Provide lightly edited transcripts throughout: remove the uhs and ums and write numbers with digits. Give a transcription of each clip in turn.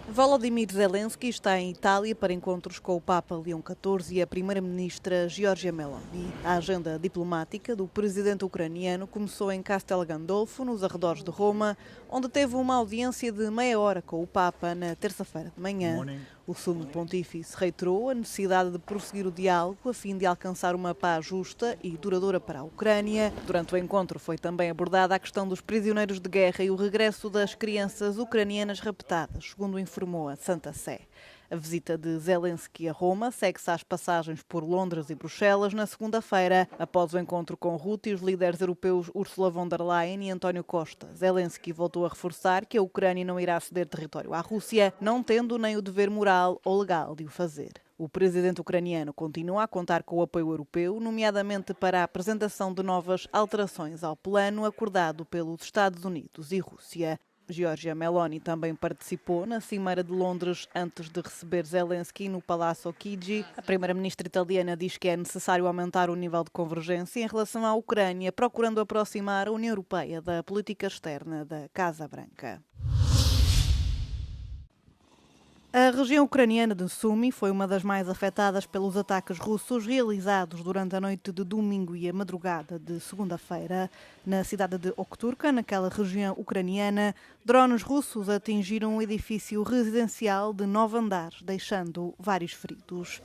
Volodymyr Zelensky está em Itália para encontros com o Papa Leão XIV e a primeira-ministra Giorgia Meloni. A agenda diplomática do presidente ucraniano começou em Castel Gandolfo, nos arredores de Roma, onde teve uma audiência de meia hora com o Papa na terça-feira de manhã. O sumo pontífice reiterou a necessidade de prosseguir o diálogo a fim de alcançar uma paz justa e duradoura para a Ucrânia. Durante o encontro foi também abordada a questão dos prisioneiros de guerra e o regresso das crianças ucranianas raptadas, segundo informou a Santa Sé. A visita de Zelensky a Roma segue-se às passagens por Londres e Bruxelas na segunda-feira, após o encontro com Rutte e os líderes europeus Ursula von der Leyen e António Costa. Zelensky voltou a reforçar que a Ucrânia não irá ceder território à Rússia, não tendo nem o dever moral ou legal de o fazer. O presidente ucraniano continua a contar com o apoio europeu, nomeadamente para a apresentação de novas alterações ao plano acordado pelos Estados Unidos e Rússia. Giorgia Meloni também participou na Cimeira de Londres antes de receber Zelensky no Palácio Chigi. A primeira-ministra italiana diz que é necessário aumentar o nível de convergência em relação à Ucrânia, procurando aproximar a União Europeia da política externa da Casa Branca. A região ucraniana de Sumy foi uma das mais afetadas pelos ataques russos realizados durante a noite de domingo e a madrugada de segunda-feira. Na cidade de Okturka, naquela região ucraniana, drones russos atingiram um edifício residencial de 9 andares, deixando vários feridos.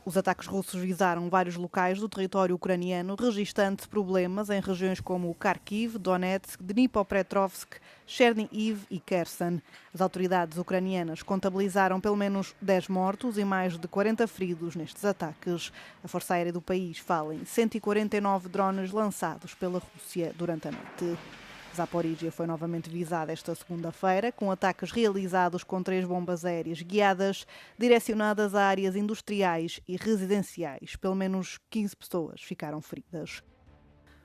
Os ataques russos visaram vários locais do território ucraniano, registando problemas em regiões como Kharkiv, Donetsk, Dnipropetrovsk, Chernihiv e Kherson. As autoridades ucranianas contabilizaram pelo menos 10 mortos e mais de 40 feridos nestes ataques. A Força Aérea do país fala em 149 drones lançados pela Rússia durante a noite. Zaporíjia foi novamente visada esta segunda-feira, com ataques realizados com 3 bombas aéreas guiadas, direcionadas a áreas industriais e residenciais. Pelo menos 15 pessoas ficaram feridas.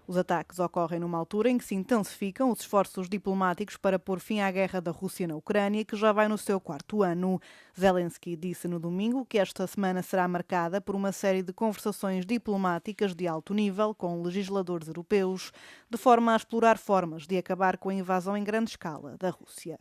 Os ataques ocorrem numa altura em que se intensificam os esforços diplomáticos para pôr fim à guerra da Rússia na Ucrânia, que já vai no seu 4º ano. Zelensky disse no domingo que esta semana será marcada por uma série de conversações diplomáticas de alto nível com legisladores europeus, de forma a explorar formas de acabar com a invasão em grande escala da Rússia.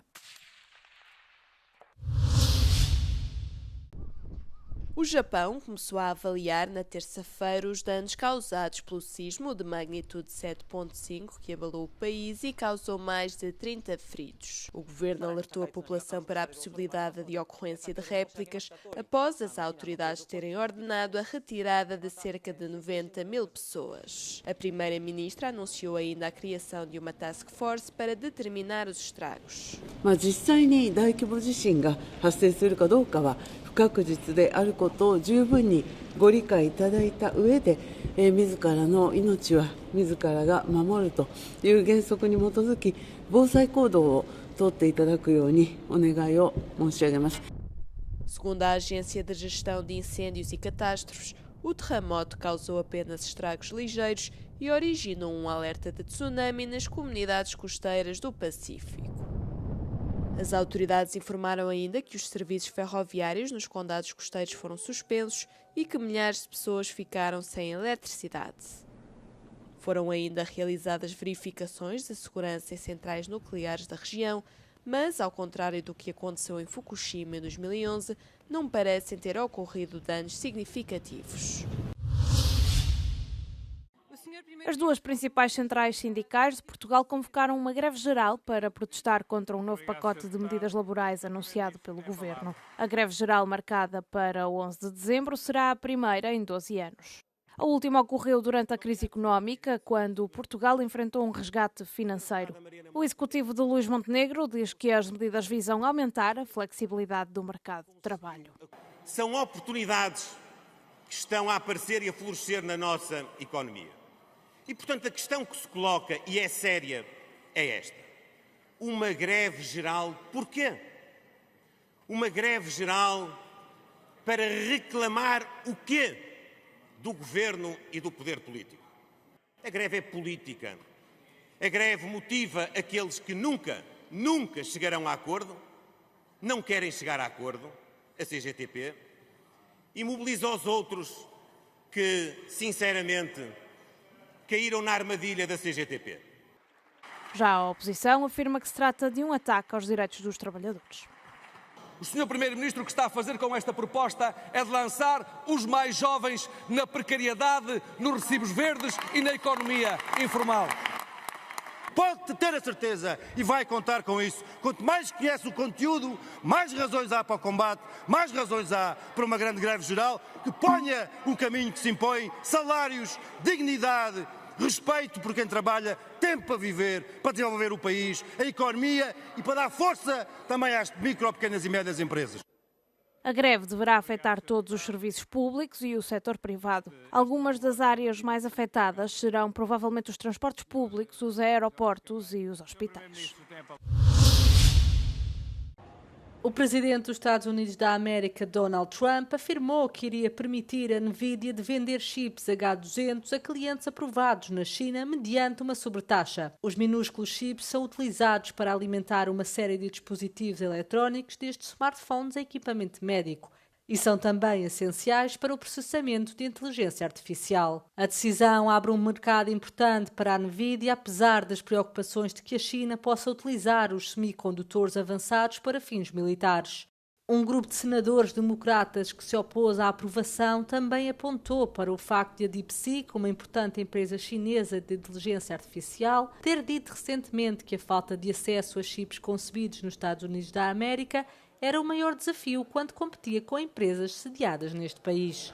O Japão começou a avaliar na terça-feira os danos causados pelo sismo de magnitude 7.5 que abalou o país e causou mais de 30 feridos. O governo alertou a população para a possibilidade de ocorrência de réplicas após as autoridades terem ordenado a retirada de cerca de 90 mil pessoas. A primeira-ministra anunciou ainda a criação de uma task force para determinar os estragos. 実際に大規模地震が発生するかどうかは不確実であることを十分にご理解いただいた上で、自らの命は自らが守るという原則に基づき防災行動をとっていただくようにお願いを申し上げます。 Segundo a Agência de Gestão de Incêndios e Catástrofes, o terremoto causou apenas estragos ligeiros e originou um alerta de tsunami nas comunidades costeiras do Pacífico. As autoridades informaram ainda que os serviços ferroviários nos condados costeiros foram suspensos e que milhares de pessoas ficaram sem eletricidade. Foram ainda realizadas verificações de segurança em centrais nucleares da região, mas, ao contrário do que aconteceu em Fukushima em 2011, não parecem ter ocorrido danos significativos. As duas principais centrais sindicais de Portugal convocaram uma greve geral para protestar contra um novo pacote de medidas laborais anunciado pelo governo. A greve geral, marcada para 11 de dezembro, será a primeira em 12 anos. A última ocorreu durante a crise económica, quando Portugal enfrentou um resgate financeiro. O executivo de Luís Montenegro diz que as medidas visam aumentar a flexibilidade do mercado de trabalho. São oportunidades que estão a aparecer e a florescer na nossa economia. E, portanto, a questão que se coloca, e é séria, é esta. Uma greve geral, porquê? Uma greve geral para reclamar o quê do governo e do poder político? A greve é política. A greve motiva aqueles que nunca chegarão a acordo, não querem chegar a acordo, a CGTP, e mobiliza os outros que, sinceramente, caíram na armadilha da CGTP. Já a oposição afirma que se trata de um ataque aos direitos dos trabalhadores. O Sr. Primeiro-Ministro o que está a fazer com esta proposta é de lançar os mais jovens na precariedade, nos recibos verdes e na economia informal. Pode ter a certeza e vai contar com isso. Quanto mais conhece o conteúdo, mais razões há para o combate, mais razões há para uma grande greve geral que ponha o caminho que se impõe, salários, dignidade, respeito por quem trabalha, tempo para viver, para desenvolver o país, a economia e para dar força também às micro, pequenas e médias empresas. A greve deverá afetar todos os serviços públicos e o setor privado. Algumas das áreas mais afetadas serão provavelmente os transportes públicos, os aeroportos e os hospitais. O presidente dos Estados Unidos da América, Donald Trump, afirmou que iria permitir a Nvidia de vender chips H200 a clientes aprovados na China mediante uma sobretaxa. Os minúsculos chips são utilizados para alimentar uma série de dispositivos eletrónicos, desde smartphones a equipamento médico, e são também essenciais para o processamento de inteligência artificial. A decisão abre um mercado importante para a Nvidia, apesar das preocupações de que a China possa utilizar os semicondutores avançados para fins militares. Um grupo de senadores democratas que se opôs à aprovação também apontou para o facto de a DeepSeek, uma importante empresa chinesa de inteligência artificial, ter dito recentemente que a falta de acesso a chips concebidos nos Estados Unidos da América era o maior desafio quando competia com empresas sediadas neste país.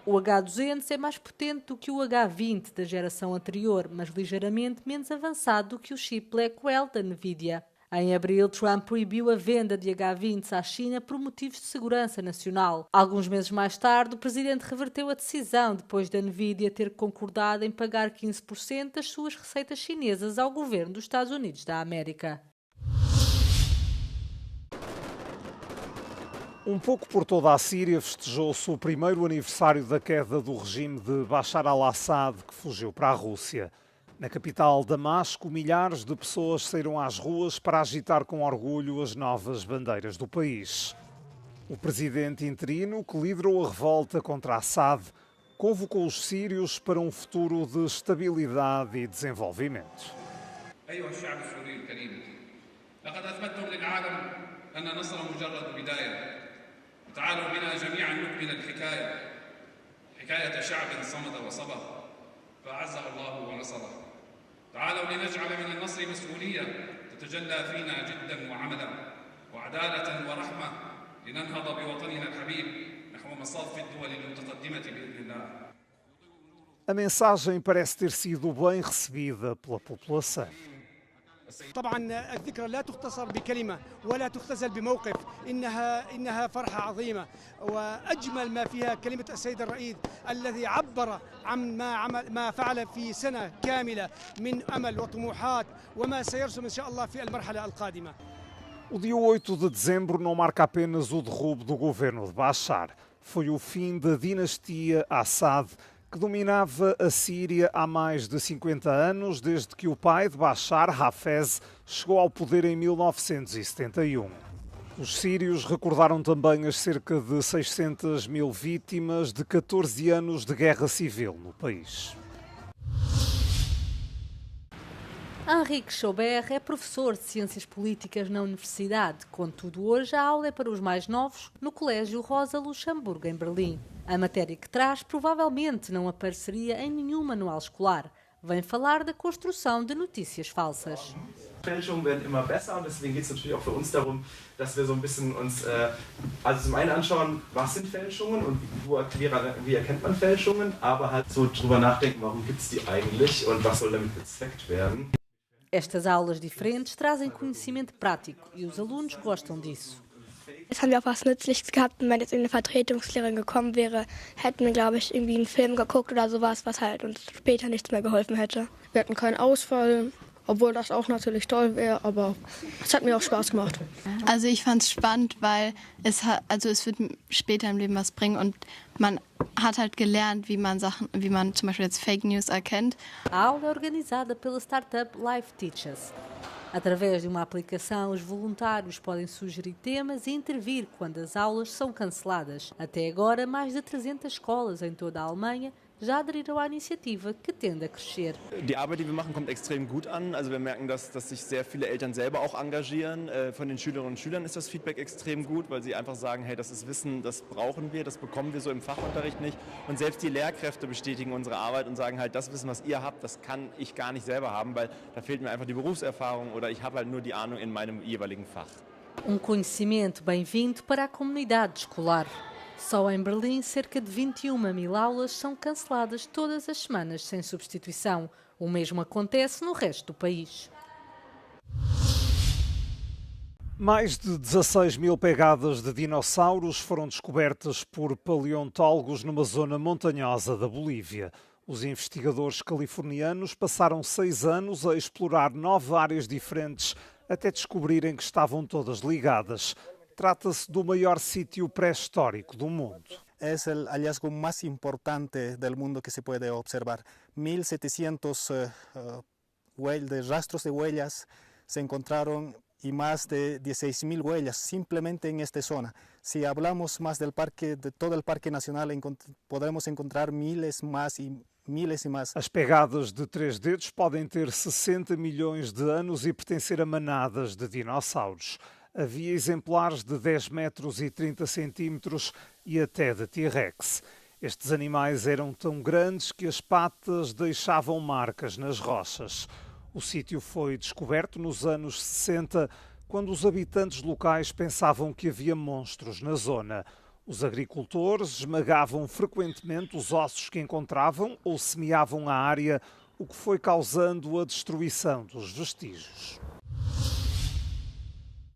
O H200 é mais potente do que o H20 da geração anterior, mas ligeiramente menos avançado do que o chip Blackwell da Nvidia. Em abril, Trump proibiu a venda de H20s à China por motivos de segurança nacional. Alguns meses mais tarde, o presidente reverteu a decisão depois da Nvidia ter concordado em pagar 15% das suas receitas chinesas ao governo dos Estados Unidos da América. Um pouco por toda a Síria festejou-se o primeiro aniversário da queda do regime de Bashar al-Assad, que fugiu para a Rússia. Na capital, Damasco, milhares de pessoas saíram às ruas para agitar com orgulho as novas bandeiras do país. O presidente interino, que liderou a revolta contra Assad, convocou os sírios para um futuro de estabilidade e desenvolvimento. تعالوا بنا جميعا نكمل الحكاية حكاية شعب صمد وصبر فأعزه الله ونصره تعالوا لنجعل من النصر مسؤولية تتجلى فينا جدا وعملا وعدالة ورحمة لننهض بوطننا الحبيب نحو مصاف الدول المتقدمة بإذن الله. A mensagem parece ter sido bem recebida pela população. طبعا الذكرى لا تختصر بكلمة ولا تختزل بموقف إنها فرحة عظيمة وأجمل ما فيها كلمة السيد الرئيس الذي عبر عن ما فعل في سنة كاملة من أمل وطموحات وما سيرسم إن شاء الله في المرحلة القادمة. O dia 8 de dezembro não marca apenas o derrubo do governo de Bashar. Foi o fim da dinastia Assad, que dominava a Síria há mais de 50 anos, desde que o pai de Bashar, Hafez, chegou ao poder em 1971. Os sírios recordaram também as cerca de 600 mil vítimas de 14 anos de guerra civil no país. Henrique Chaubert é professor de Ciências Políticas na Universidade. Contudo, hoje a aula é para os mais novos no Colégio Rosa Luxemburgo, em Berlim. A matéria que traz provavelmente não apareceria em nenhum manual escolar. Vem falar da construção de notícias falsas. Fälschungen werden immer besser und deswegen geht es natürlich auch für uns darum, dass wir so ein bisschen uns also zum einen anschauen, was sind Fälschungen und wie erkennt man Fälschungen, aber halt so drüber nachdenken, warum gibt es die eigentlich und was soll damit bezweckt werden. Estas aulas diferentes trazem conhecimento prático e os alunos gostam disso. Es haben wir auch was Nützliches gehabt und wenn jetzt eine Vertretungslehrerin gekommen wäre, hätten wir, glaube ich, irgendwie einen Film geguckt oder sowas, was halt uns später nichts mehr geholfen hätte. Wir hatten keinen Ausfall, obwohl das auch natürlich toll wäre, aber es hat mir auch Spaß gemacht. Also ich fand es spannend, weil es wird später im Leben was bringen und man hat halt gelernt, wie man zum Beispiel jetzt Fake News erkennt. A aula é organizada pela startup Life Teaches. Através de uma aplicação, os voluntários podem sugerir temas e intervir quando as aulas são canceladas. Até agora, mais de 300 escolas em toda a Alemanha já aderiram à iniciativa, que tende a crescer. Die Arbeit, die wir machen, kommt extrem gut an. Also wir merken, dass sich sehr viele Eltern selber auch engagieren. Von den Schülerinnen und Schülern ist das Feedback extrem gut, weil sie einfach sagen, hey, das ist Wissen, das brauchen wir, das bekommen wir so im Fachunterricht nicht. Und selbst die Lehrkräfte bestätigen unsere Arbeit und sagen halt, das Wissen, was ihr habt, das kann ich gar nicht selber haben, weil da fehlt mir einfach die Berufserfahrung oder ich habe halt nur die Ahnung in meinem jeweiligen Fach. Conhecimento bem-vindo para a comunidade escolar. Só em Berlim, cerca de 21.000 aulas são canceladas todas as semanas sem substituição. O mesmo acontece no resto do país. Mais de 16 mil pegadas de dinossauros foram descobertas por paleontólogos numa zona montanhosa da Bolívia. Os investigadores californianos passaram 6 anos a explorar 9 áreas diferentes até descobrirem que estavam todas ligadas. Trata-se do maior sítio pré-histórico do mundo. É o hallazgo mais importante do mundo que se pode observar. 1.700 rastros de huellas se encontraram e mais de 16.000 huellas simplesmente en esta zona. Si hablamos más del parque, de todo el Parque Nacional, podremos encontrar miles más e mais. As pegadas de 3 dedos podem ter 60 milhões de anos e pertencer a manadas de dinossauros. Havia exemplares de 10 metros e 30 centímetros e até de T-Rex. Estes animais eram tão grandes que as patas deixavam marcas nas rochas. O sítio foi descoberto nos anos 60, quando os habitantes locais pensavam que havia monstros na zona. Os agricultores esmagavam frequentemente os ossos que encontravam ou semeavam a área, o que foi causando a destruição dos vestígios.